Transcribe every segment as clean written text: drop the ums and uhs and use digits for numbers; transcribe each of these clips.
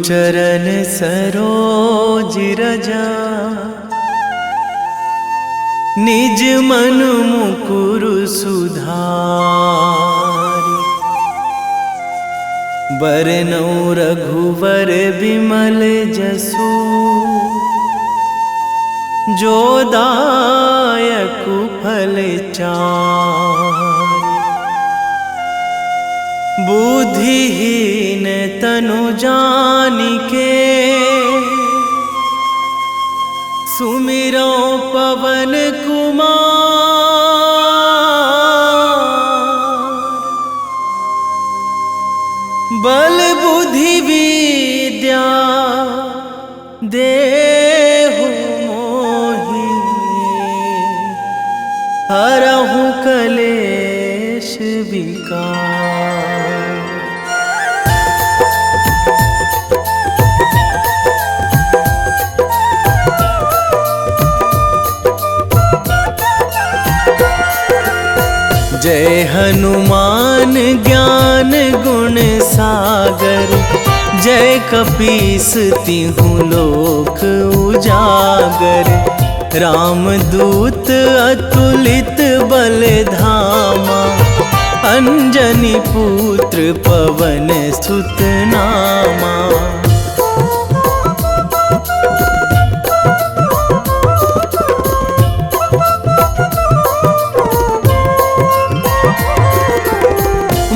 चरण सरोज रजा, निज मन मुकुर सुधारि। बरनौ रघुवर बिमल जसु, जो दायक फल चारि। बुद्धिहीन तनु जानिके, सुमिरो पवन कुमार। बल बुद्धि विद्या देहु मोहि, हरहु कलेश विकार। जय हनुमान ज्ञान गुण सागर, जय कपीस तिहुँ लोक उजागर। रामदूत अतुलित बल धामा, अंजनी पुत्र पवन सुत नामा।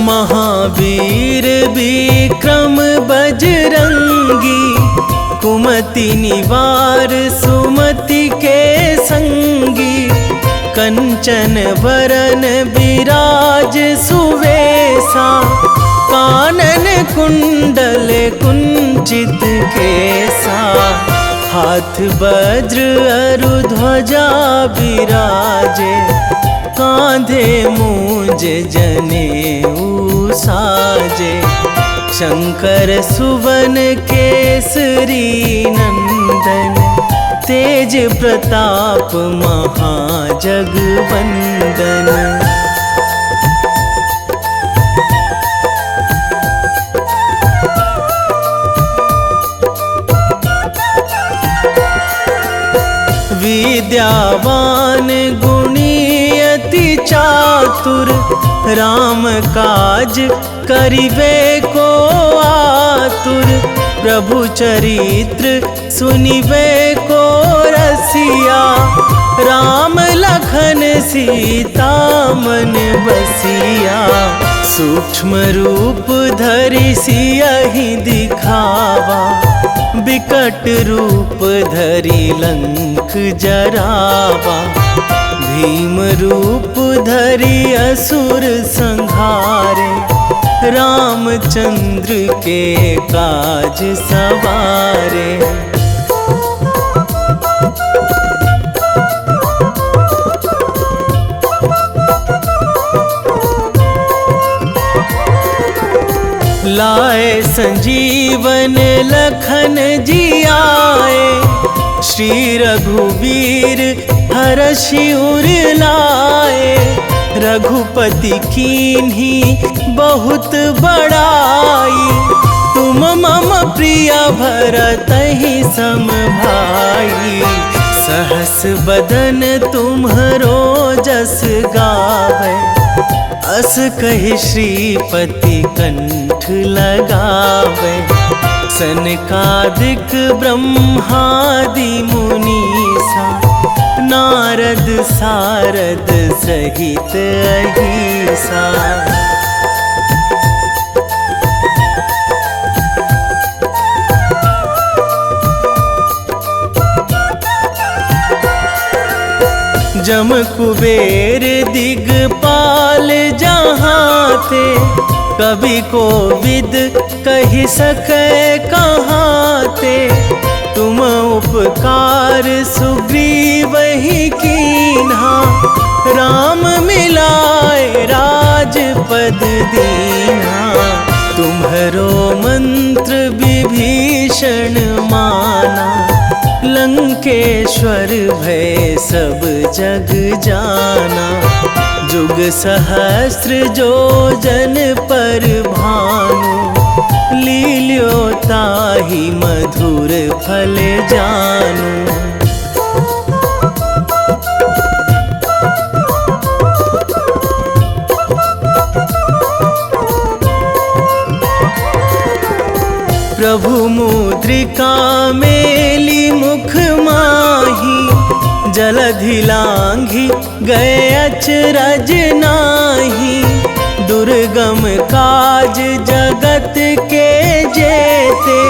महावीर विक्रम बजरंगी, कुमति निवार सुमति के संगी। कंचन वरन विराज सुवेशा, कानन कुंडल कुंचित केसा। हाथ वज्र अरु ध्वजा बिराजे, कांधे मूंज जनेऊ साजे। शंकर सुवन केसरी नंदन, तेज प्रताप महाजगवंदन। विद्यावान गुणी अति चातुर, राम काज करिबे को आतुर। प्रभु चरित्र सुनिबे को रसिया, राम लखन सीता मन बसिया। सूक्ष्म रूप धरि सियहि दिखावा, बिकट रूप धरि लंक जरावा। भीम रूप धरि असुर संहारे, रामचंद्र के काज सवारे। लाए संजीवन लखन जियाए, श्री रघुवीर हरषि उर लाए। रघुपति कीन्ही बहुत बड़ाई, तुम मम प्रिय भरतहि सम भाई। सहस बदन तुम्हरो जस गावै, अस कहि श्रीपति कंठ लगावै। सनकादिक ब्रह्मादि मुनीसा, नारद सारद सहित अहिसा। जम कुबेर दिगपाल जहाँ थे, कवि कोविद कहि सकै कहाँ ते। तुम उपकार सुग्रीवहि कीन्हा, राम मिलाए राजपद दीन्हा। तुम्हरो मंत्र विभीषण माना, लंकेश्वर भय सब जग जाना। जुग सहस्र जो जन पर भानु, लील्यो ताहि मधुर फल जानू। प्रभु मुद्रिका मेली मुख माही, जलधि लांघी गए अचरज नाही। दुर्गम काज जगत के जेते,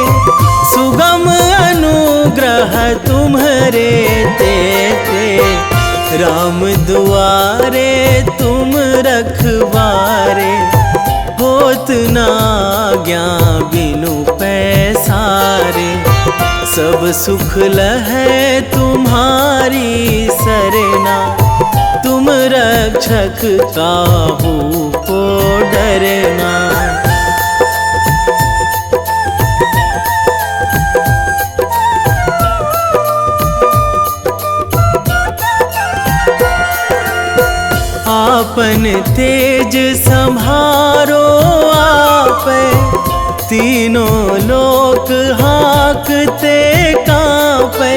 सुगम अनुग्रह तुम्हरे तेते। राम दुआरे तुम रखवारे, होत ना आज्ञा बिनु पैसारे। सब सुख लहै तुम्हारी सरना, तुम रक्षक काहू को डरना। आपन तेज संभारो आपै, तीनों लोक हाकते कांपै।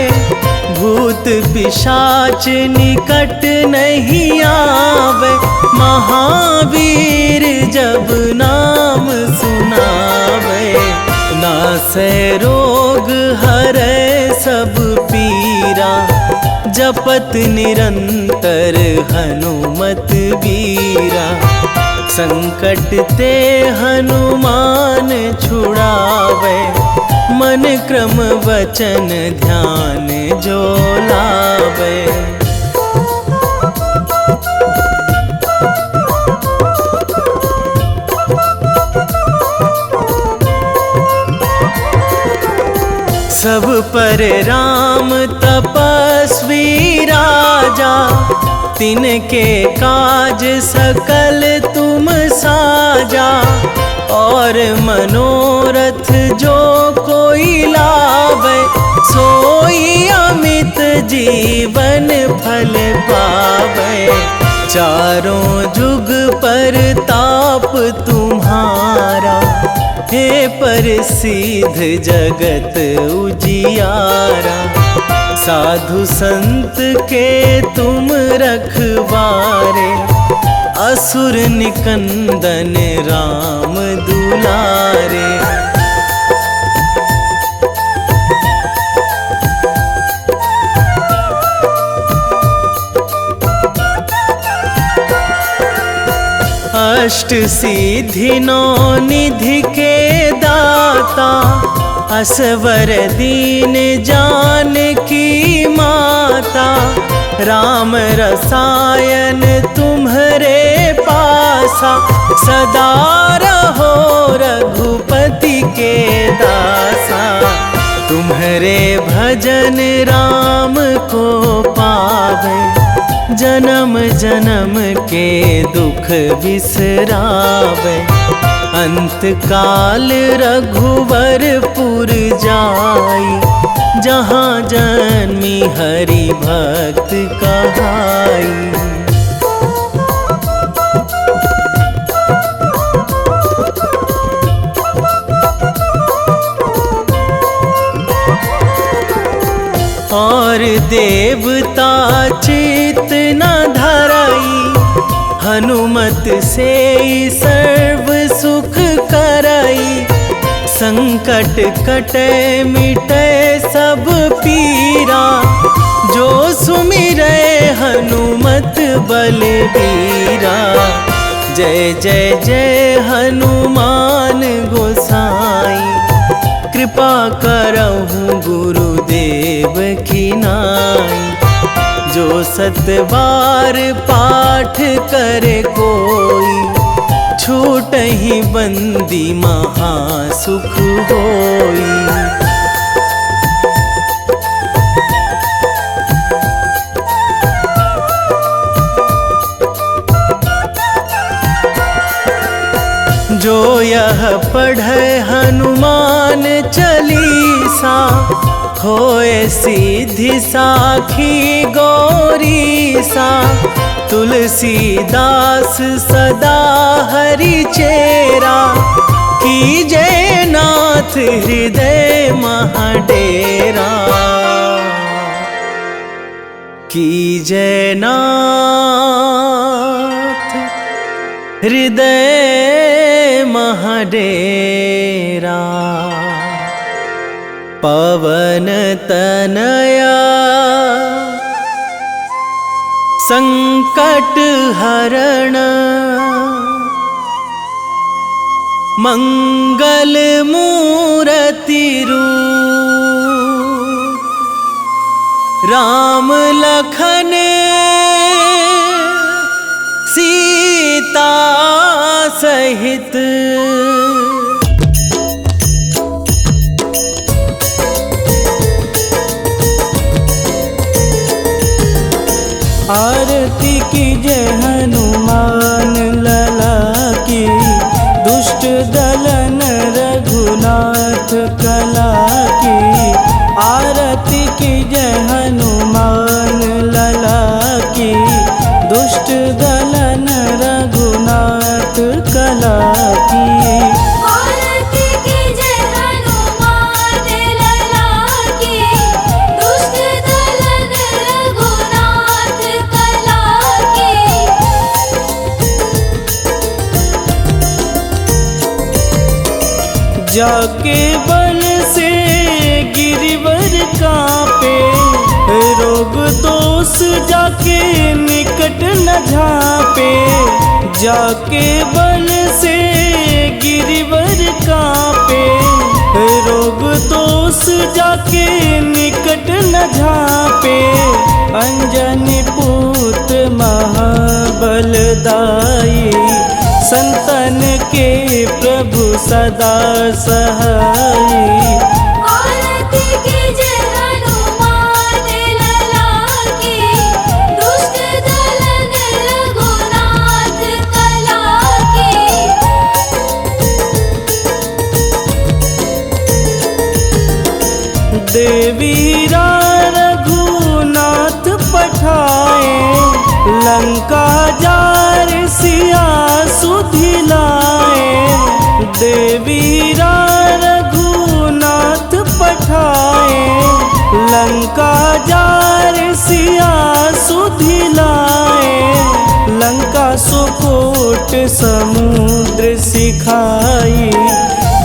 भूत पिशाच निकट नहीं आवे, महावीर जब नाम सुनावे। नासै रोग हरै सब पीरा, जपत निरंतर हनुमत बीरा। संकट ते हनुमान छुड़ावे, मन क्रम वचन ध्यान जो लावे। सब पर राम तपस्वी राजा, तिनके काज सकल तुम साजा। और मनोरथ जो कोई लावे, सोई अमित जीवन फल पावे। चारों जुग पर ताप तुम्हारा, हे प्रसिद्ध जगत उजियारा। साधु संत के तुम रखवारे, असुर निकंदन राम दुलारे। अष्ट सिद्धि नौ निधि के दाता, असवर दीन जानकी माता। राम रसायन तुम्हरे पासा, सदा रहो रघुपति के दासा। तुम्हरे भजन राम को पावे, जन्म जन्म के दुख बिसरावे। अंत काल रघुवरपुर जाई, जहाँ जन्मी हरि भक्त कहाई। और देवता चित न धराई, हनुमत से सर्व सुख कराई। संकट कटे मिटे सब पीरा, जो सुमिरै हनुमत बलबीरा। जय जय जय हनुमान गोसाई, कृपा करहु गुरुदेव की नाई। जो सतबार पाठ करे कोई, छूटहि बंदी महासुख होई। जो यह पढ़े हनुमान चालीसा, होए सिद्धि साखी गौरीसा। तुलसीदास सदा हरि चेरा, कीजे नाथ हृदय महाडेरा, कीजे नाथ हृदय महाडेरा। पवन तनया संकट हरण, मंगल मूर्ति रूप, राम लखन सीता सहित। आरती कीजे हनुमान लला की, दुष्ट दलन रघुनाथ कला की। आरती कीजे हनुमान लला की, दुष्ट दलन रघुनाथ कला की। आरती कीजे हनुमान लला की, दुष्ट दलन रघुनाथ कला की। जाके बल से गिरिवर कांपे, रोग दोष जाके निकट न झापे। जाके बल से गिरिवर कांपे, रोग दोष जाके निकट न झापे। अंजनी पूत महाबलदाई, संतन के प्रभु सदा सहाई। आरती कीजे हनुमान लला की, दुष्ट दलन रघुनाथ कला की। देवीरा रघुनाथ पठाए, लंका जार सिया सुधिलाए। देवीरा रघुनाथ पठाए, लंका जार सिया सुधिलाए। लंका सुकोट समुद्र सिखाई,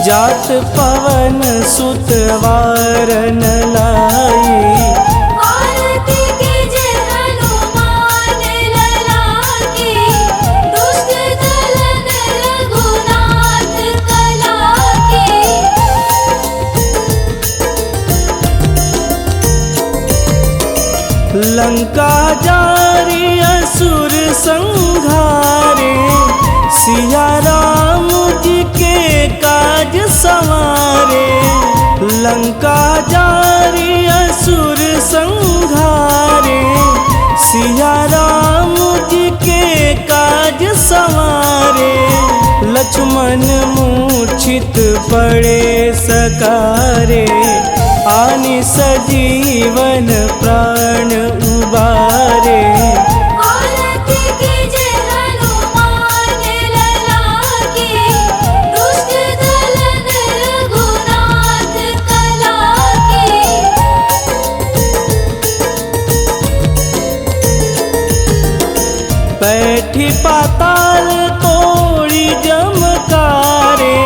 जात पवन सुत वारन लाई। आरती कीजे हनुमान लला की, दुष्ट दलन रघुनाथ कला की। लंका जारी असुर संघारे, सिया राम जी के काज संवारे। लंका जारी असुर संघारे, सिया राम जी के काज संवारे। लक्ष्मण मूर्छित पड़े सकारे, आनि सजीवन प्राण उबारे। आरती कीजे हनुमान लला की, दुष्ट दलन रघुनाथ कला की। बैठी पाताल तोड़ी जमकारे,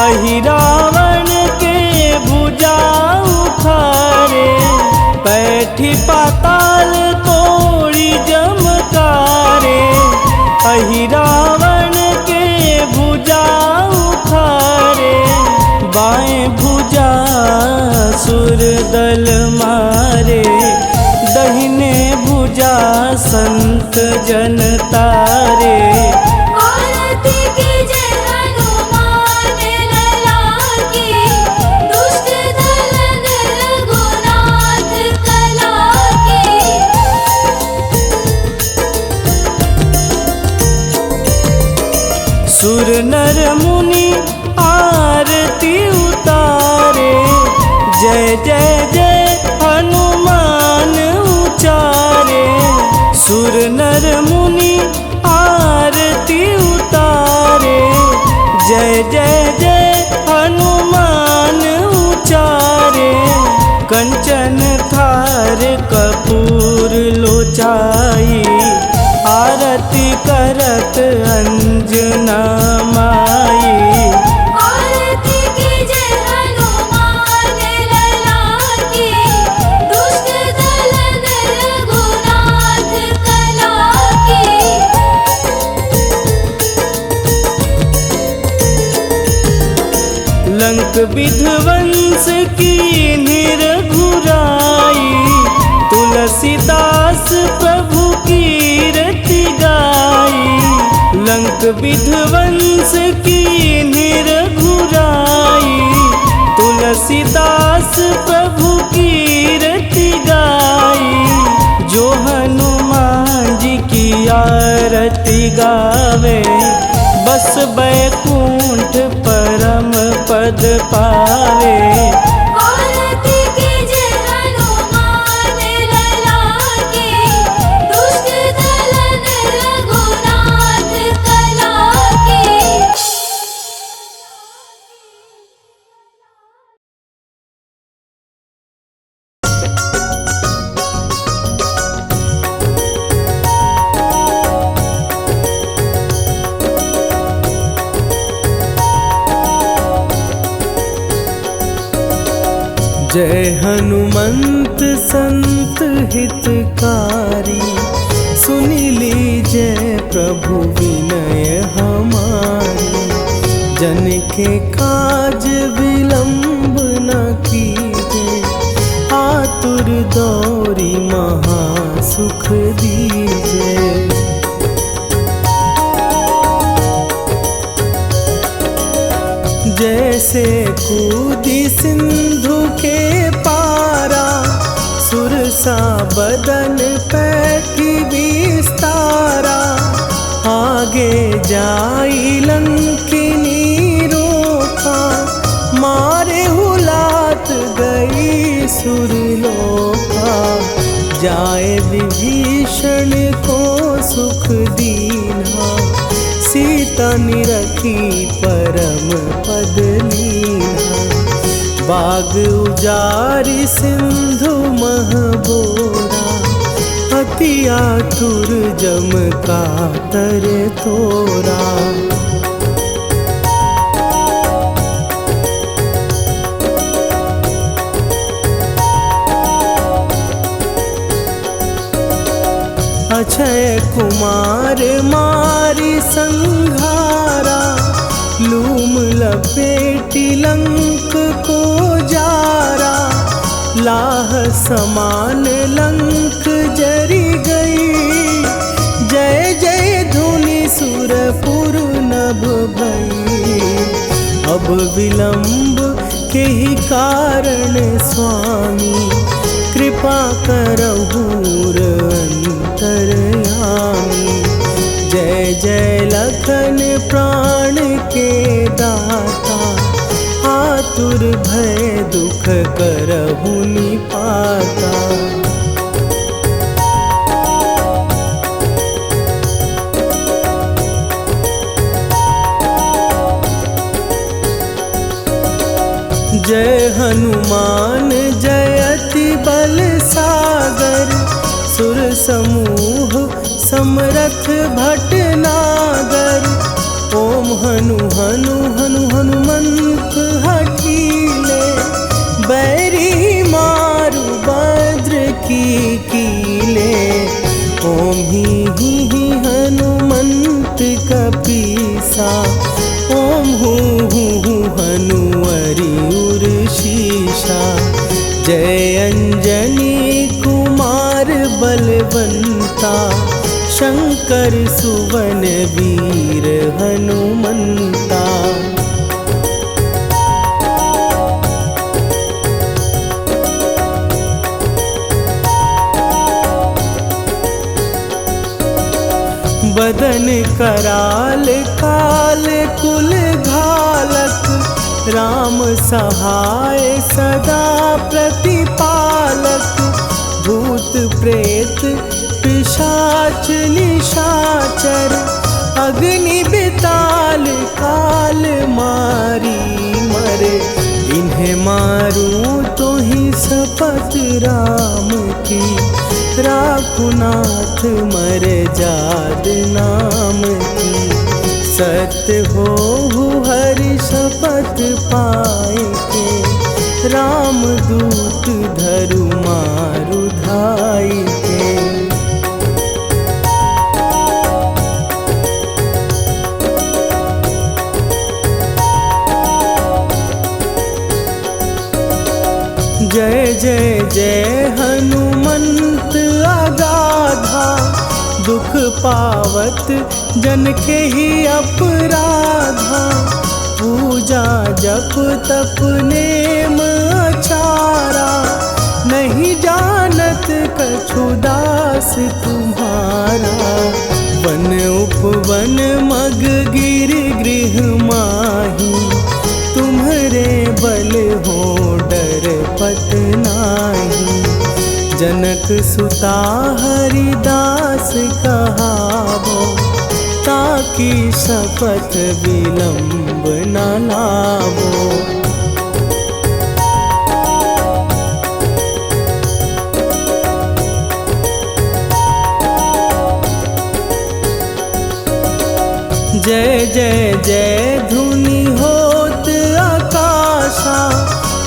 अहि रावण के भुजा उखारे। बैठी पाताल तोड़ी जमकारे, अहि रावण के भुजा उखारे। बाएं भुजा सुर दल मारे, दहिने भुजा संत जन तारे। आरती कीजे हनुमान लला की, दुष्ट दलन रघुनाथ कला की। सुर नर मुनि आरती उतारे, जय जय जय हनुमान उचारे। सुर नर मुनि आरती उतारे, जय जय जय हनुमान उचारे, कंचन थार कपूर लोचाई, आरती करत अंजना माई। आरती कीजे हनुमान लला की, दुष्ट दलन रघुनाथ कला की। लंक विध्वंस की निरघुराई, तुलसीदास प्रभु कीरति गाई। लंक विध्वंस की निरघुराई, तुलसीदास प्रभु कीरति गाई। जो हनुमान जी की आरती गावे, बस बैकुंठ परम पद पावे। आरती कीजे हनुमान लला की, दुष्ट दलन रघुनाथ कला की। जय हनुमंत संत हितकारी, सुनि लीजय प्रभु विनय हमारी। जन के काज विलंब न कीजे, आतुर दौरी महा सुख दीजे। जैसे कूदी सिंधु के पारा, सुरसा बदन पैठी विस्तारा। आगे जाई लंकिनी रोका, मारे हुलात गई सुरलोका। जाए विभीषण को सुख दीना, सीता निरखी परम पद लीना। बाग उजारि सिंधु महबोरा, अति आतुर जम कातर तोरा। अक्षय कुमार मारी संघारा, लूम लपेटी लंक को जारा। लाह समान लंक जरी गई, जय जय धुनि सुरपुर नभ भई। अब विलंब के ही कारण स्वामी, कृपा करहु अंतरयामी। जय जय लखन प्राण के दाता, आतुर भय दुख करहु निपाता। जय हनुमान जयति बल सागर, सुर समूह समरथ भटनागर। ओम हनु हनु हनु हनुमंत हठीले, बैरी मारु भद्र की कीले। ओम ही हनुमंत कपीसा, ओम हूँ हनुमरि उर्शीषा। जय अंजनी कुमार बलवंता, शंकर सुवन वीर हनुमंता। बदन कराल काल कुल घालक, राम सहाय सदा प्रतिपालक। भूत प्रेत पिशाच निशाचर, अग्नि बिताल काल मारी मरे, इन्हें मारूं तो ही शपथ राम की, राखुनाथ मरे जाद नाम की। सत्य हो हरि शपथ पाए के, राम दूत धरु मारु धाई के। जय जय जय हनुमंत अगाधा, दुख पावत जन के ही अपराधा। पूजा जप तप नेम अचारा, नहीं जानत कछु दास तुम्हारा। वन उपवन मग गिर गृह माही, तुम्हारे बल हो डर पत नाही। जनक सुता हरिदास कहावो, ताकि शपथ विलंब न लावो। जय जय जय धुनि होत आकाशा,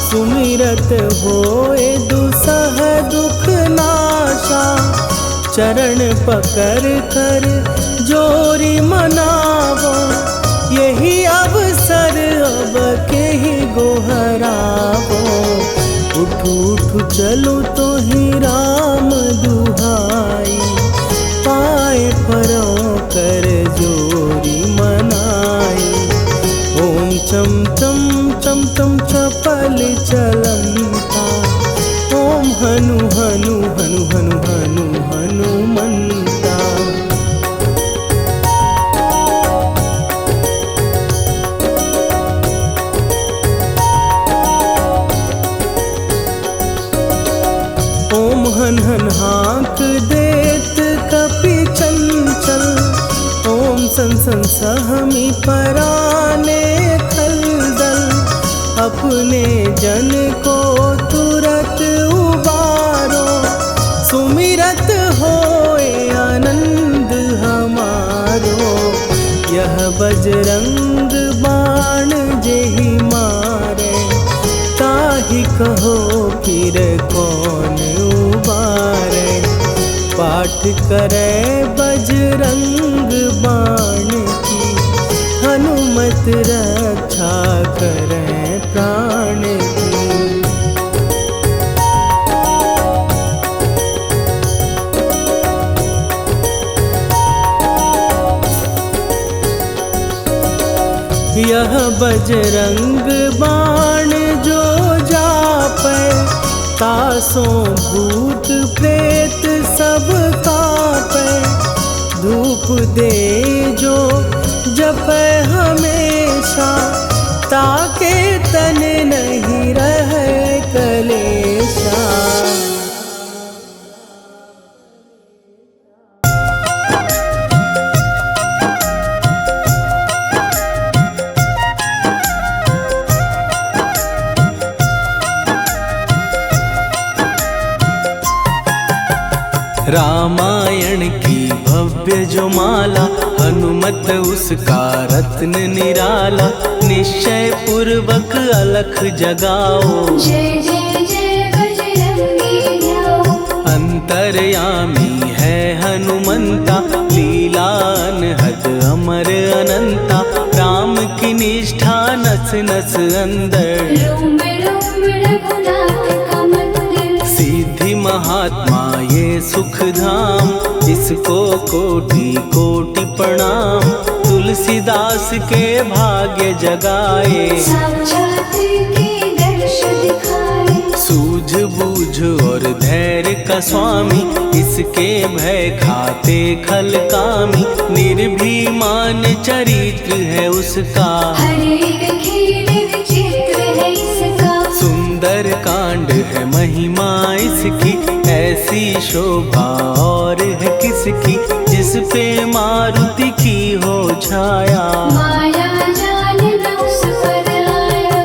सुमिरत होए दुसह दुख नाशा। चरण पकड़ कर जोरी मनावो, यही अवसर अब के ही गोहरावो। उठू उठू चलो तो ही राम दुहाई, पाए परों कर जोरी मनाई। ओम चम चम चम चम चपल चलंता, ओम हनु हनु हनु हनु हनु हनुमंता। ओम हन हन हाँक देत कपि चंचल, ओम सन सन सहमी पराने खलदल। अपने जन को तुरत उबारो, सुमिरत होए आनंद हमारो। यह बजरंग बाण जेहि मारे, ताहि कहो फिर कौन उबारे। पाठ करे बजरंग बाण की, हनुमत रक्षा करे प्राण की। यह बजरंग बाण जो जापै, तासों भूत प्रेत सब कापै। धूप दे जो जपै हमेशा, ताके तन नहीं रहे कलेशा। रामायण की भव्य जो माला, हनुमत उसका रत्न निराला। निश्चय पूर्वक अलख जगाओ, जय जय जय बजरंगी ध्याओ। अंतर्यामी है हनुमंता, लीला अनहद अमर अनंता। राम की निष्ठा नस नस अंदर, रोम रोम रघुनाथ का मंदिर। सिद्धि महात्मा ये सुख धाम, इसको कोटि कोटि प्रणाम। तुलसीदास के भाग्य जगाए, साक्षात के दर्श दिखाए। सूझ बूझ और धैर्य का स्वामी, इसके भय खाते खल कामी। निर्भीमान चरित्र है उसका, हर एक खेल विचित्र है इसका। सुंदर सुंदर कांड है महिमा इसकी, ऐसी शोभा और है किसकी, जिस पे मारुति की हो छाया। माया जाल न उस पर आया।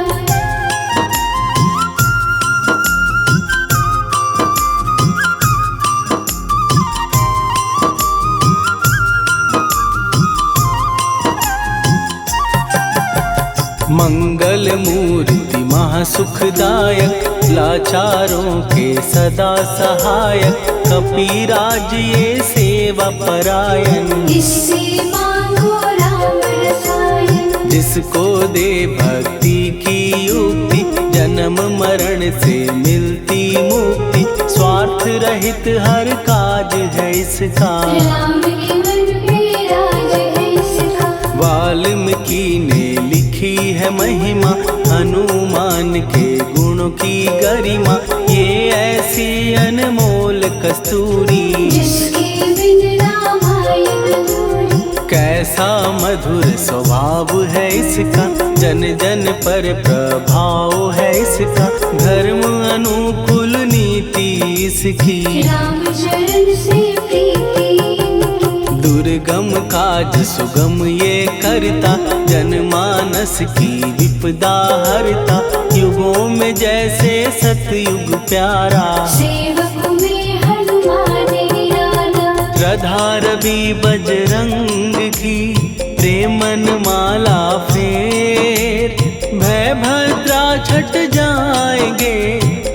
मंगल मूर्ति महासुखदायक, लाचारों के सदा सहायक, कपिराज ये सेवा परायण। इससे मांगो राम रसायन। जिसको दे भक्ति की युक्ति, जन्म मरण से मिलती मुक्ति, स्वार्थ रहित हर काज है इसका। राम के मन पे राज है इसका। वाल्मीकि ने लिखी है महिमा, हनुमान के गुणों की गरिमा, ये ऐसी अनमोल कस्तूरी। जिसके बिन रामायण अधूरी। कैसा मधुर स्वभाव है इसका, जन जन पर प्रभाव है इसका, धर्म अनुकूल नीति इसकी। राम चरण से प्रीति इनकी। दुर्गम काज सुगम ये करता, जनमानस की विपदा हरता, युगों में जैसे सतयुग प्यारा। सेवक में हनुमान निराला। श्रद्धा रवि बजरंग की, प्रेमन माला फेर, भय भद्रा छट जाएंगे,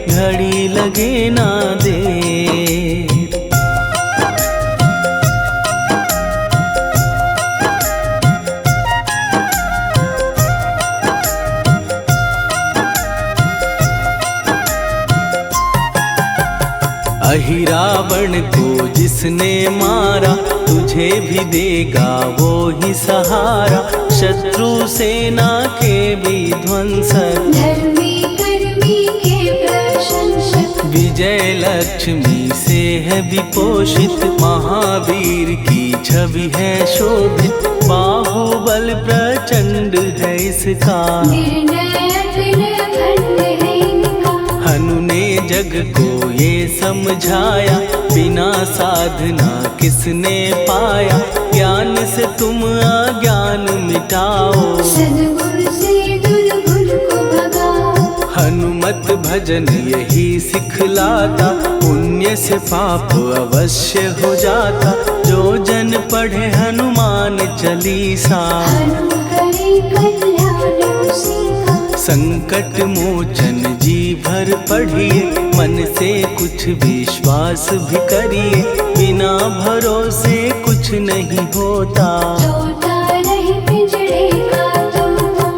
घड़ी लगे ना देर। अहिरावण को जिसने मारा, तुझे भी देगा वो ही सहारा, शत्रु सेना के विध्वंसक, धर्मी कर्मी के प्रशंसक। विजय लक्ष्मी से है विपोषित, महावीर की छवि है शोभित, बाहुबल प्रचंड है इसका। निर्णय अतुल खंड है इनका। हनु ने जग को ये समझाया, बिना साधना किसने पाया, ज्ञान से तुम अज्ञान मिटाओ, सद्गुण से दुर्गुण को भगाओ। हनुमत भजन यही सिखलाता, पुण्य से पाप अवश्य हो जाता, जो जन पढ़े हनुमान चालीसा। हनु करे कल्याण उसी का। संकट मोचन जी भर पढ़िए, मन से कुछ विश्वास भी करिए, बिना भरोसे कुछ नहीं होता। तोता रहे पिंजड़े का तोता।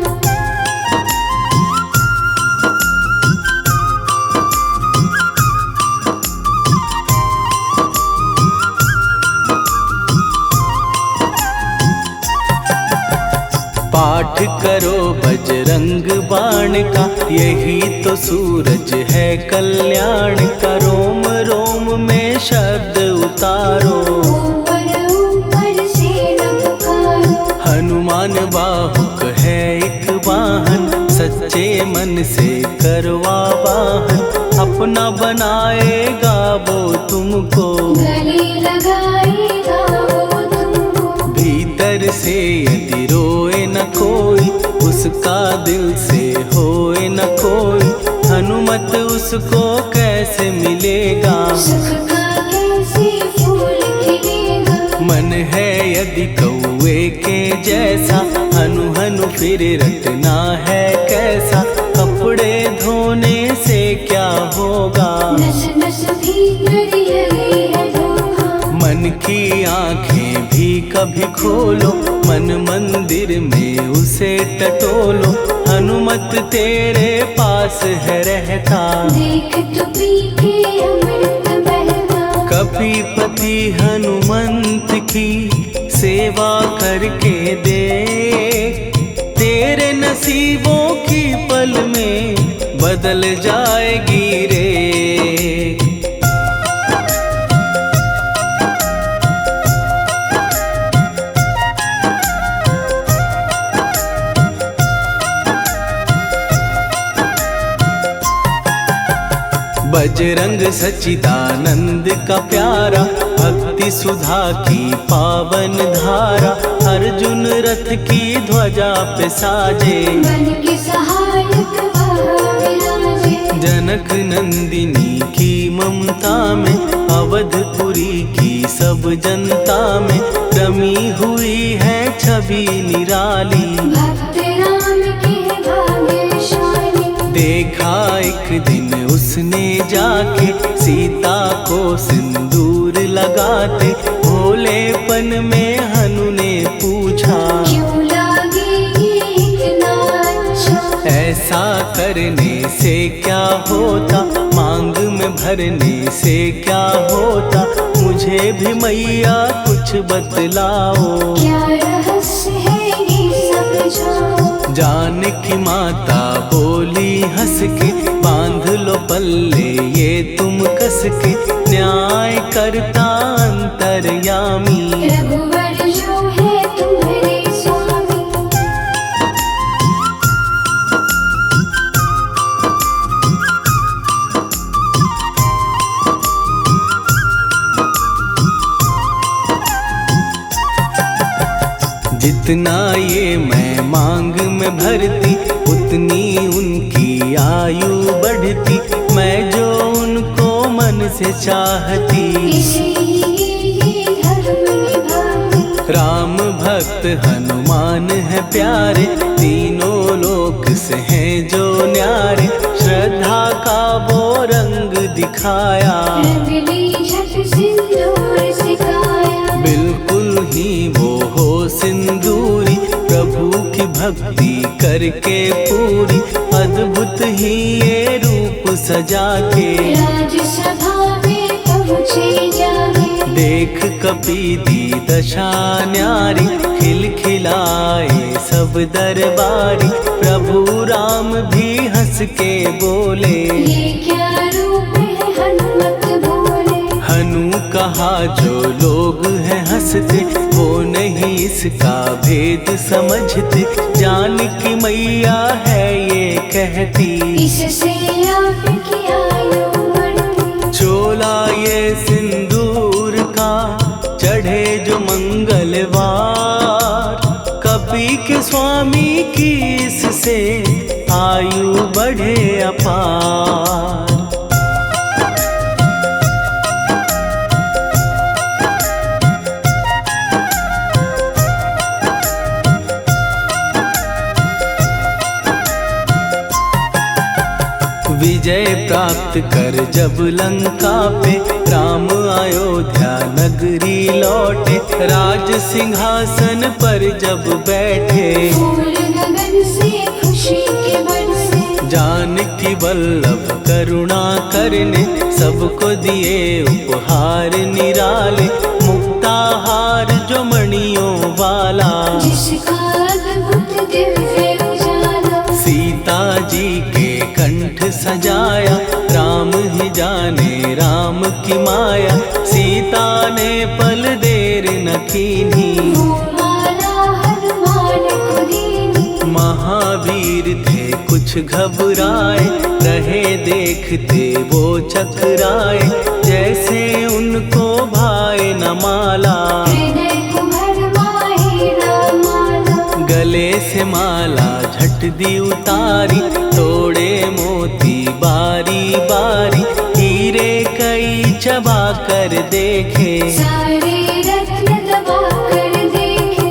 पाठ करो बजरंग बाण का, यही तो सूरज है कल्याण का, रोम रोम में शब्द उतारो, ऊपर ऊपर से न पुकारो। हनुमान बाहुक है एक वाहन, सच्चे मन से करवा वाहन, अपना बनाएगा वो तुमको, गले लगाएगा वो तुमको। भीतर से यदि रोए न कोई, उसका दिल से होए न कोई, हनुमत उसको कैसे मिलेगा। सुख का कैसे फूल खिलेगा। मन है यदि कौवे के जैसा, हनु हनु फिर रटना है कैसा, कपड़े धोने से क्या होगा, नस नस भीतर यही है धोखा। मन की आंखें भी कभी खोलो, मन मंदिर में उसे टटोलो, हनुमत तेरे पास है रहता, देख तो पी के अमृत बहता। कपीपति हनुमंत की सेवा करके देख, तेरे नसीबों की पल में बदल जाएगी रे। बजरंग सच्चिदानंद का प्यारा, भक्ति सुधा की पावन धारा, अर्जुन रथ की ध्वजा पे साजे, बन के सहायक वहाँ विराजे। जनक नंदिनी की ममता में, अवधपुरी की सब जनता में, रमी हुई है छवि निराली। भक्त राम के भाग्यशाली, देखा एक दिन उसने जाके, सीता को सिंदूर लगाते, भोलेपन में हनु ने पूछा, क्यों लागे ये इतना अच्छा। ऐसा करने से क्या होता, मांग में भरने से क्या होता, मुझे भी मैया कुछ बतलाओ। क्या रहस्य है ये समझाओ। जानकी माता बोली हंस के, बांध लो पल्ले ये तुम कस के, न्याय करता अंतर्यामी। रघुवर जो है तुम्हारे स्वामी। जितना ये मैं मांग में भरती, उतनी उनकी आयु बढ़ती, मैं जो उनको मन से चाहती। इसीलिए धर्म निभाते, राम भक्त हनुमान है प्यारे, तीनों लोक से हैं जो न्यारे, श्रद्धा का वो रंग दिखाया, रंगली झट सिंदूर सिखाया। बिल्कुल ही वो हो सिंदूरी, प्रभु की भक्ति करके पूरी, अद्भुत ही ये रूप सजा के, राजसभा में पहुँचे जाके। देख कपीदी दशा न्यारी, खिलखिलाए सब दरबारी, प्रभु राम भी हंस के बोले, ये क्या रूप है हनुमत बोले। हनु कहा जो लोग हैं हंसते, वो नहीं इसका भेद समझते, जानकी मैया है ये कहती, इससे आपकी आयु बढ़ती। चोला ये सिंदूर का चढ़े जो मंगलवार, कपी के स्वामी की इससे आयु बढ़े अपार। विजय प्राप्त कर जब लंका पे, राम अयोध्या नगरी लौटे, राज सिंहासन पर जब बैठे, फूल गगन से खुशी के बरसे। जानकी वल्लभ करुणा करने, सबको दिए उपहार निराले, मुक्ताहार जो मणियों वाला, जिसका अद्भुत दिव्य उजाला। सीता जी के कंठ सजाया, राम ही जाने राम की माया, सीता ने पल देर न कीन्ही, वो माला हनुमान को दीनी। महावीर थे कुछ घबराए, रहे देखते वो चकराए, जैसे उनको भाए न माला, हृदय को भरमाए रामाला। गले से माला झट दी उतारी, तोड़े मोती बारी बारी, हीरे कई चबा कर देखे, सारे रत्न दबा कर देखे।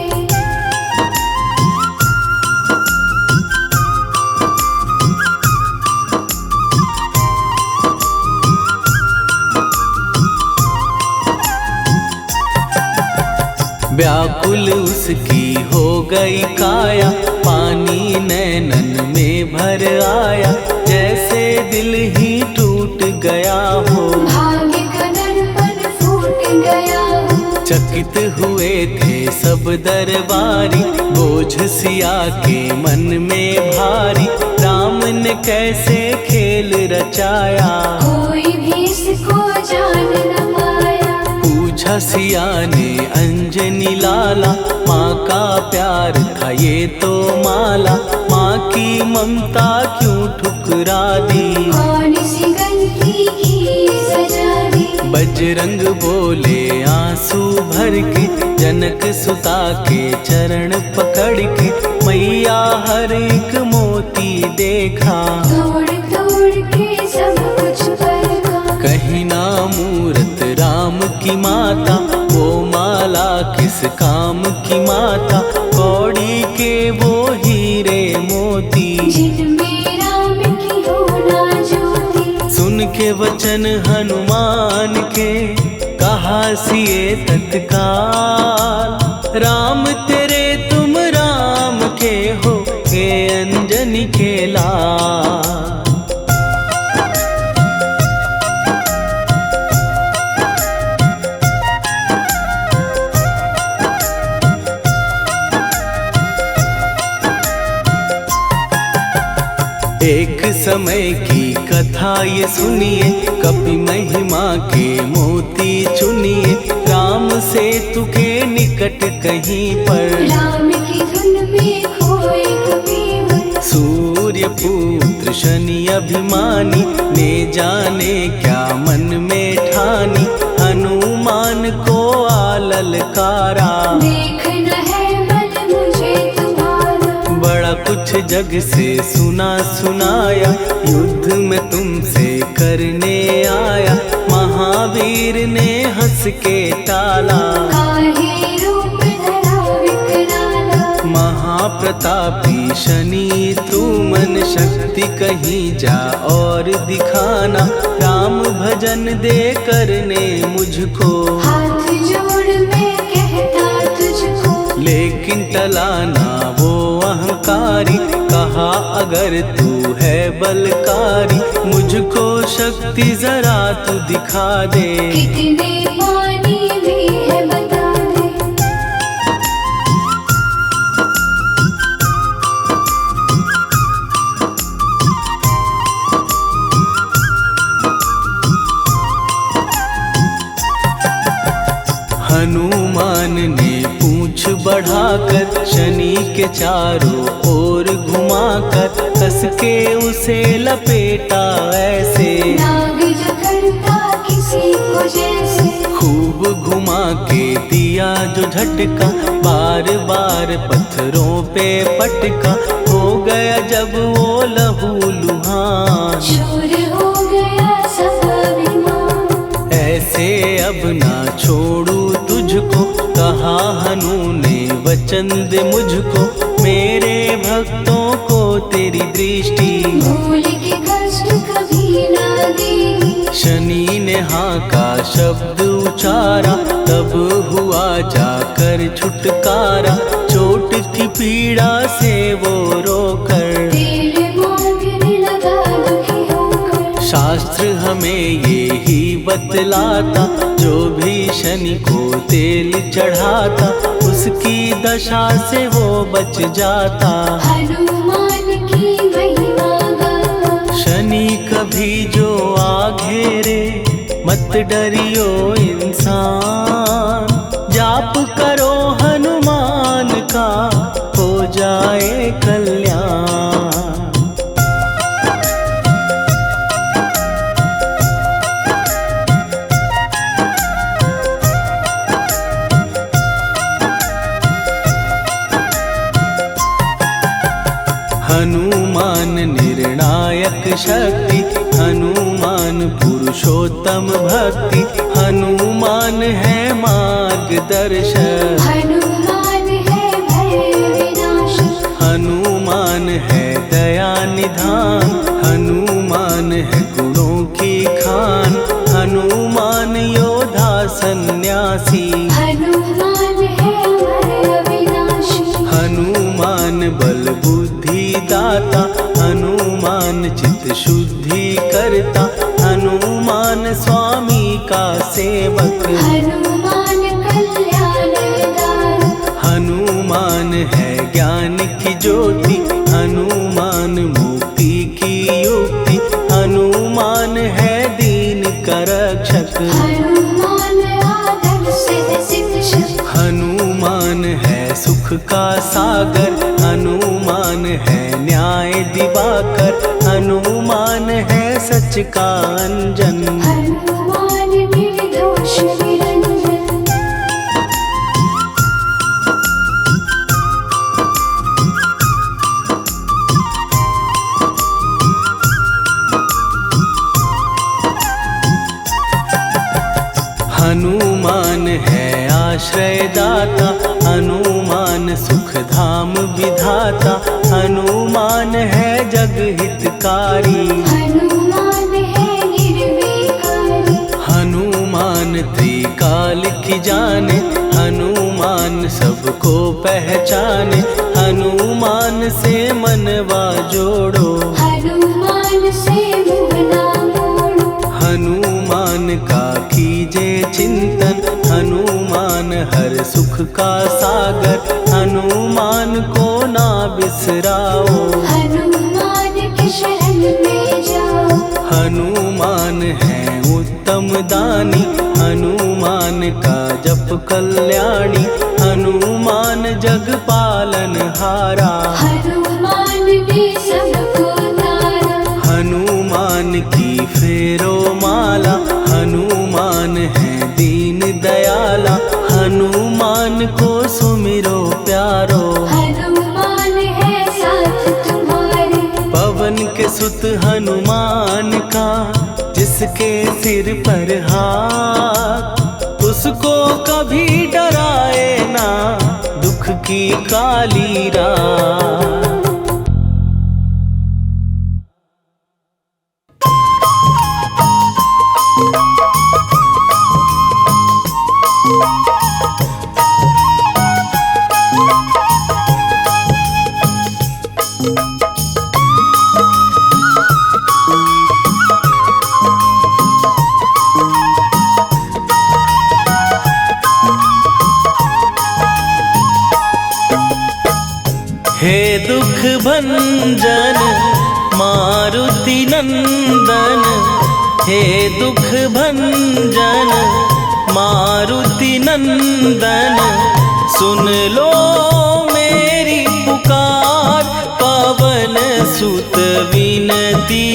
व्याकुल उसकी हो गई काया, पानी नैनन में भर आया, जैसे दिल ही टूट गया हो, भाग्य का दर्पण फूट गया हो। चकित हुए थे सब दरबारी, बोझ सिया के मन में भारी, राम ने कैसे खेल रचाया, कोई भी इसको जान न पाया। पूछा सिया ने अंजनी लाला, माँ का प्यार था ये तो माला, माँ की ममता क्यों ठुकरा दी, कौन सी गलती तुलसी की सजा दी। बजरंग बोले आंसू भर के, जनक सुता के चरण पकड़ के, मैया हर एक मोती देखा, तोड़ तोड़ के सब कुछ परखा। कहीं ना मूरत राम की माता, वो माला किस काम की माता, कौड़ी के वो हीरे मोती, जिनमें राम की हो ना ज्योति। सुन के वचन हनुमान के, कहा सिए तत्काल, राम तेरे तुम राम के हो, के अंजनी के लाल। एक समय की कथा ये सुनिए, कपि महिमा के मोती चुनिए, राम सेतु के निकट कहीं पर, राम की धुन में खोए कबीर। सूर्य पुत्र शनि अभिमानी, ने जाने क्या मन में ठानी, हनुमान को आललकारा, देखना है बल मुझे तुम्हारा। बड़ा कुछ जग से सुना सुनाया, युद्ध में तुमसे करने आया, महावीर ने हंस के टाला, काहे रूप धरा विकराला। महाप्रतापी शनि तू मन शक्ति कहीं जा और दिखाना, राम भजन दे करने मुझको, हाथ जोड़ मैं कहता तुझको। लेकिन टलाना वो अहंकारी, कहा अगर तू है बलकारी, मुझको शक्ति जरा तू दिखा दे, कितने पानी भी है बता दे। हनुमान ने पूंछ बढ़ाकर, शनि के चारों ओर घुमाकर, कस के उसे लपेटा ऐसे, नाग जो करता किसी को जैसे। खूब घुमा के दिया जो झटका, बार बार पत्थरों पे पटका, हो गया जब वो लहू लुहान, चूर हो गया सब अभिमान। ऐसे अब ना छोड़ू तुझको, कहा हनु ने वचन दे मुझको, मेरे भक्तों को तेरी दृष्टि, भूल के कष्ट कभी ना देगी। शनि ने हाँ का शब्द उचारा, तब हुआ जाकर छुटकारा, चोट की पीड़ा से वो रोकर, तेल मांगने लगा दुखी होकर। शास्त्र हमें ये ही बतलाता, जो भी शनि को तेल चढ़ाता, उसकी दशा से वो बच जाता, हनुमान की महिमा गाता। शनि कभी जो आ घेरे, मत डरियो इंसान, जाप करो हनुमान का, हो जाए कल्याण। हनुमान निर्णायक शक्ति, हनुमान पुरुषोत्तम भक्ति, हनुमान है मार्गदर्शक, हनुमान है भय विनाशक। हनुमान है दया निधान, हनुमान है गुणों की खान, हनुमान योद्धा सन्यासी, हनुमान है भय विनाशी। हनुमान बल बुद्धि दाता, हनुमान चित्त शुद्धि करता, हनुमान स्वामी का सेवक, हनुमान कल्याणदार। हनुमान है ज्ञान की ज्योति, हनुमान मुक्ति की युक्ति, हनुमान है दीन का रक्षक, हनुमान आदर से शिक्षक। हनुमान है सुख का सागर, हनुमान है न्याय दिवाकर, हनुमान है सच का अंजन। हनुमान निर्दोष निरंजन। हनुमान है आश्रय दाता, हनुमान सुख धाम विधाता, हनुमान है जग हितकारी। हनुमान है निर्विकारी। हनुमान त्रिकाल की जाने, हनुमान सबको पहचाने, हनुमान से मनवा जोड़ो, हनुमान से मुँह ना मोड़ो। हनुमान का कीजे चिंतन, हनुमान हर सुख का सागर, हनुमान को ना बिसराओ, हनुमान के शरण में जाओ। हनुमान है उत्तम दानी, हनुमान का जप कल्याणी, हनुमान जग पालन हारा, हनुमान ने सबको तारा। हनुमान की फेरो माला, हनुमान है दीन दयाला, हनुमान को सुमिरो प्यारो, हनुमान है साथ तुम्हारे। पवन के सुत हनुमान का, जिसके सिर पर हाथ, उसको कभी डराए ना दुख की काली रात। हे दुख भंजन मारुति नंदन, हे दुख भंजन मारुति नंदन, सुन लो मेरी पुकार, पवन सुत विनती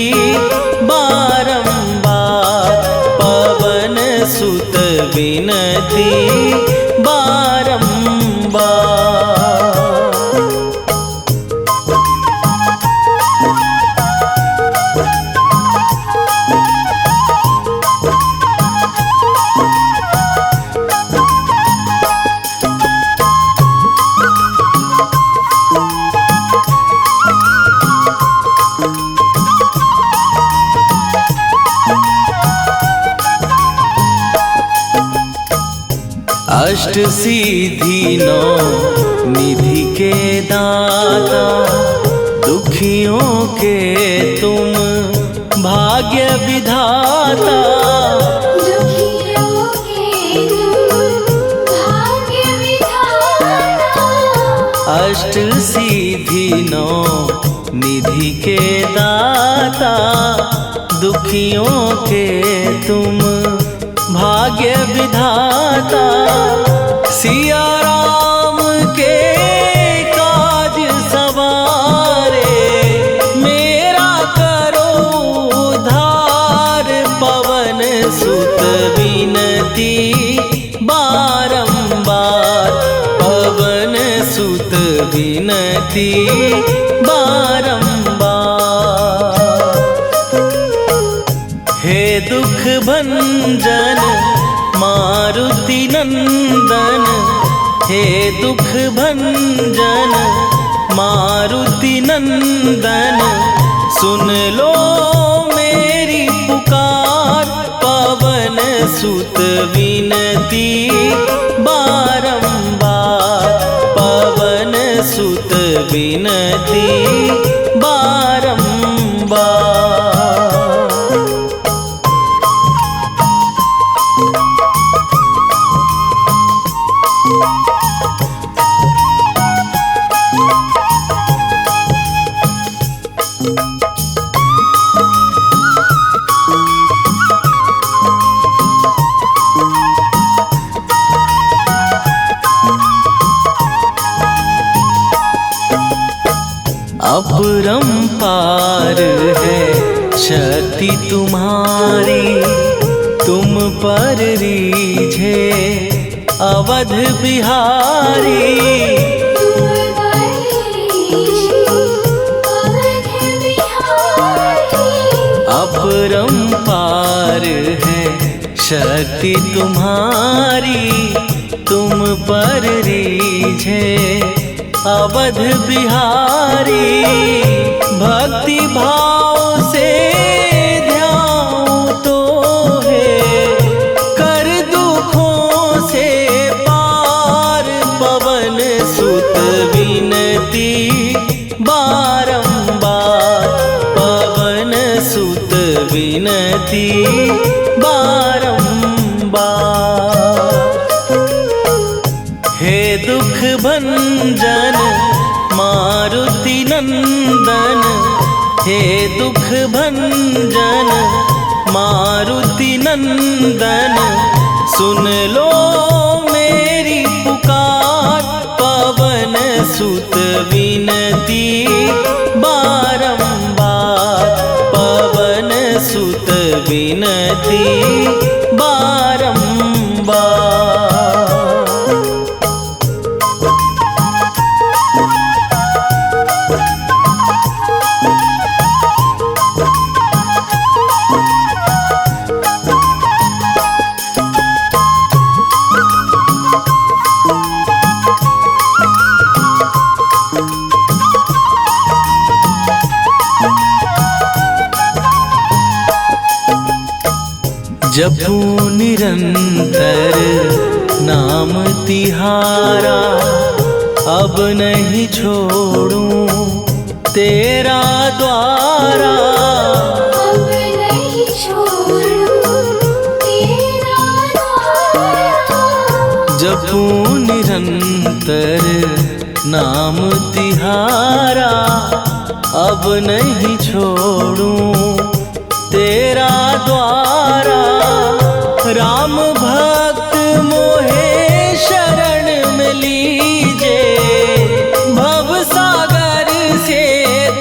बारंबार, पवन सुत विनती बारंबार। अष्ट सिद्धि नौ निधि के दाता, दुखियों के तुम भाग्य विधाता, दुखियों के तुम भाग्य विधाता। अष्ट सिद्धि नौ निधि के दाता, दुखियों के तुम भाग्य विधाता, सिया राम के काज सवारे, मेरा करो उद्धार, पवन सुत विनती बारंबार, पवन सुत विनती बारंबार। हे दुख भंजन मारुति नंदन, हे दुख भंजन मारुति नंदन, सुन लो मेरी पुकार, पवन सुत विनती बारंबार, पवन सुत विनती बारंबार। अपरंपार है शक्ति तुम्हारी तुम पर रीझे अवध बिहारी। अपरंपार है शक्ति तुम्हारी तुम पर रीझे अवध बिहारी। भक्ति भाव से ध्याऊं तो है कर दुखों से पार। पवन सुत विनती बारंबार, पवन सुत विनती बारंबार। हे दुख भंजन मारुति नंदन, हे दुख भंजन मारुति नंदन। सुन लो मेरी पुकार, पवन सुत विनती बारंबार, पवन सुत विनती बारंबार। जपूं निरंतर नाम तिहारा, अब नहीं छोड़ूं तेरा द्वारा। अब नहीं छोड़ूं तेरा द्वारा। जपूं निरंतर नाम तिहारा, अब नहीं छोड़ूं तेरा द्वारा। राम भक्त मोहे शरण में लीजे, भव सागर से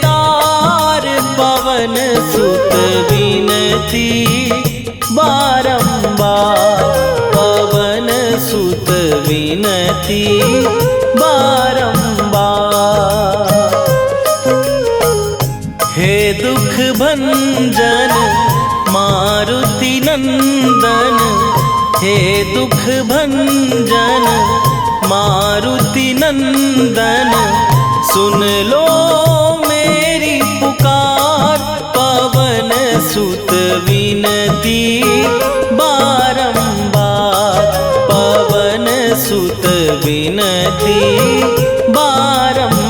तार। पवन सुत विनती बारंबार, पवन सुत विनती बारंबार। हे दुख भंजन मारुति नंदन, हे दुख भंजन मारुति नंदन। सुन लो मेरी पुकार, पवन सुत विनती बारंबार, पवन सुत विनती बारंबार।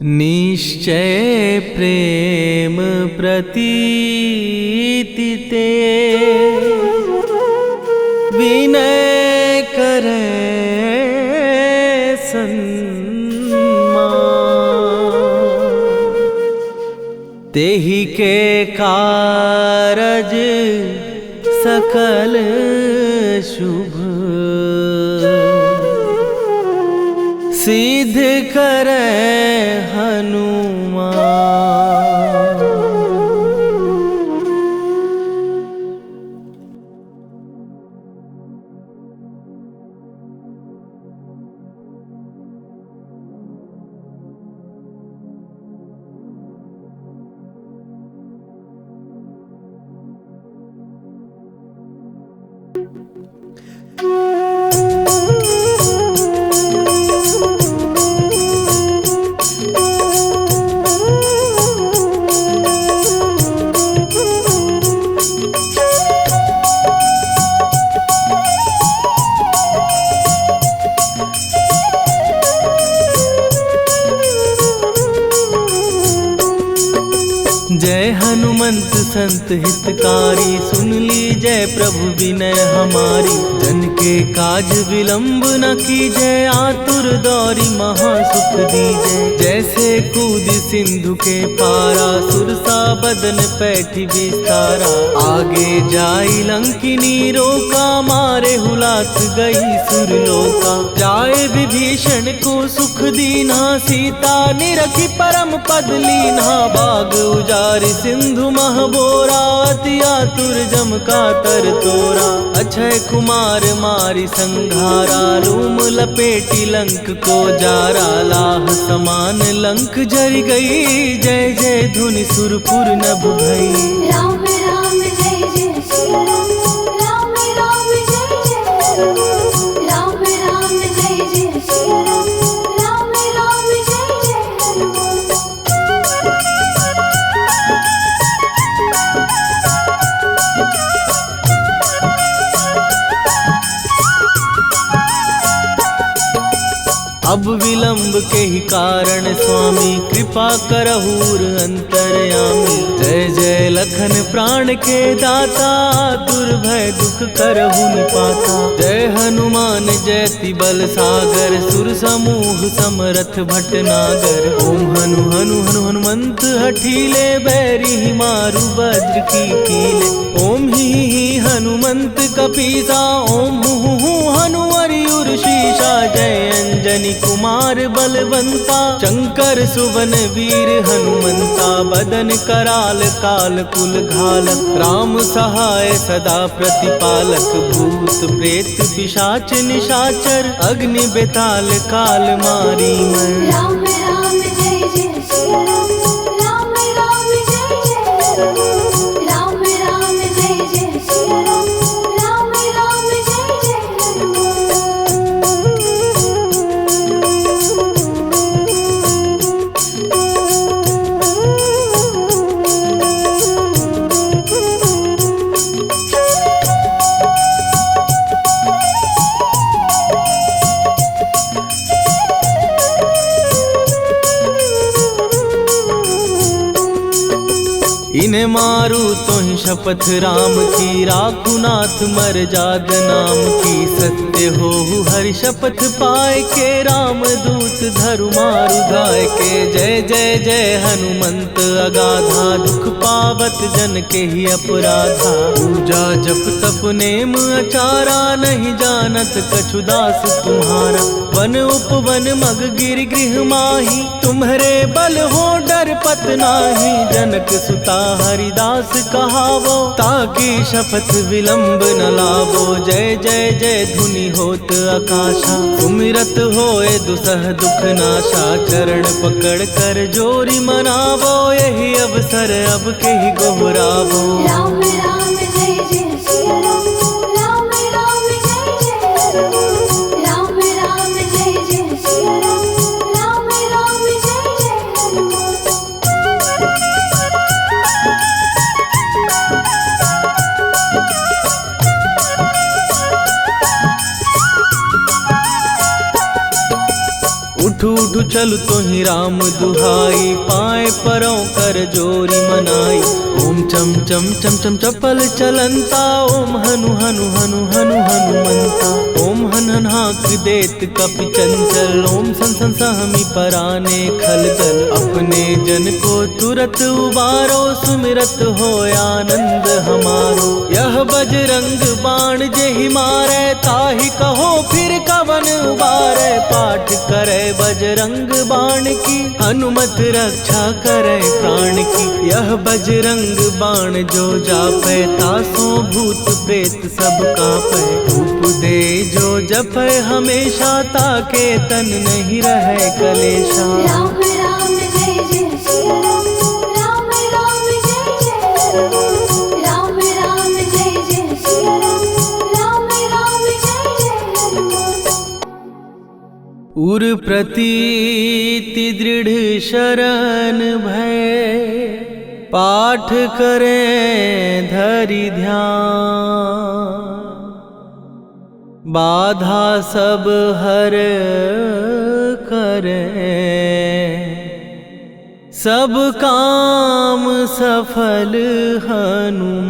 निश्चय प्रेम प्रतीति ते, विनय करे सन्मान। तेहि के कारज सकल शुभ, सिद्ध करे हनुमान। जय हनुमंत संत हितकारी, सुन लीजय प्रभु विनय हमारी। जन के काज विलंब न कीजय, आतुर दौरी महासुख दीजय। जैसे कूद सिंधु के पारा, सुरसा बदन पैठी विस्तारा। आगे जाई लंकिनी रोका, मारे हुलात गई सुरलोका। जाए विभीषण को सुख दीना, सीता निरखी परम पद लीना। बाग उजारि सिंधु महबोरा, अति आतुर जम का तर तोरा। अक्षय कुमार मारि संघारा, रूम लपेटी लंक को जारा। लाह समान लंक जरि गई, जय जय धुनि सुरपुर नभ भई। राम राम जय जय सिया राम, राम राम जय जय हनुमान। राम राम जय जय सिया राम, राम राम जय जय हनुमान। अब विलंब के ही कारण स्वामी, कृपा करहूर अंतरयामी। जय जय लखन प्राण के दाता, दुर्भय दुख करहु निपाता। जय हनुमान जयति बल सागर, सुर समूह समरथ भटनागर। ओम हनु हनु हनु हनुमंत हठीले, बैरी मारु वज्र की कीले। ओम ही हनुमंत कपीसा, ओम हु हनुमरि शीशा। जय अंजनी कुमार बलवंता, शंकर सुवन वीर हनुमंता। बदन कराल काल कुल घालक, राम सहाय सदा प्रतिपालक। भूत प्रेत पिशाच निशाचर, अग्नि बेताल काल मारी मैं। राम राम जय जय सिया राम, राम राम जय जय हनुमान। राम राम जय जय सिया राम, राम राम जय जय हनुमान। इन्हें मारू तो ही शपथ राम की, राखू नाथ मर जाद नाम की। सत्य हो हरि शपथ पाए के, राम दूत धरु मारु धाय के। जय जय जय हनुमंत अगाधा, दुख पावत जन के ही अपराधा। पूजा जप तप नेम अचारा, नहीं जानत कछु दास तुम्हारा। वन उपवन मग गिर गृह माही, तुम्हारे बल हो डर पत नाही। जनक सुता हरिदास कहावो, ताकि शपथ विलंब न लावो। जय जय जय धुनि होत आकाशा, सुमिरत होए दुसह दुख नाशा। चरण पकड़ कर जोरी मनावो, यही अवसर अब के ही गोहरावो। राम राम जय जय सिया राम, राम राम जय जय हनुमान। राम राम जय जय सिया राम, राम राम जय जय हनुमान। उठू उठू चल तो ही राम दुहाई, पाए परों कर जोरी मनाई। ओम चम चम चम चम चपल चलंता, ओम हनु हनु हनु हनु हनुमंता। ओम हन हन हाक देत कपि चंचल, ओम सन सन सहमी पराने खलदल। अपने जन को तुरत उबारो, सुमिरत हो आनंद हमारो। यह बजरंग बाण जेहि मारे, ताहि कहो फिर कवन उबारे। पाठ करे बजरंग बाण की, हनुमत रक्षा करे प्राण की। यह बजरंग बाण जो जापै, तासों भूत प्रेत सब कापै। धूप दे जो जपै हमेशा, ताके तन नहीं रहे कलेशा। राम राम जय जय सिया राम, राम राम जय जय हनुमान। राम राम जय जय सिया राम, राम राम जय जय हनुमान। उर प्रतीति दृढ़ शरण भय, पाठ करें धरि ध्यान। बाधा सब हर करें, सब काम सफल हनुमान।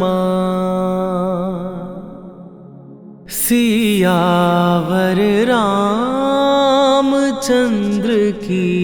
सियावर रामचंद्र की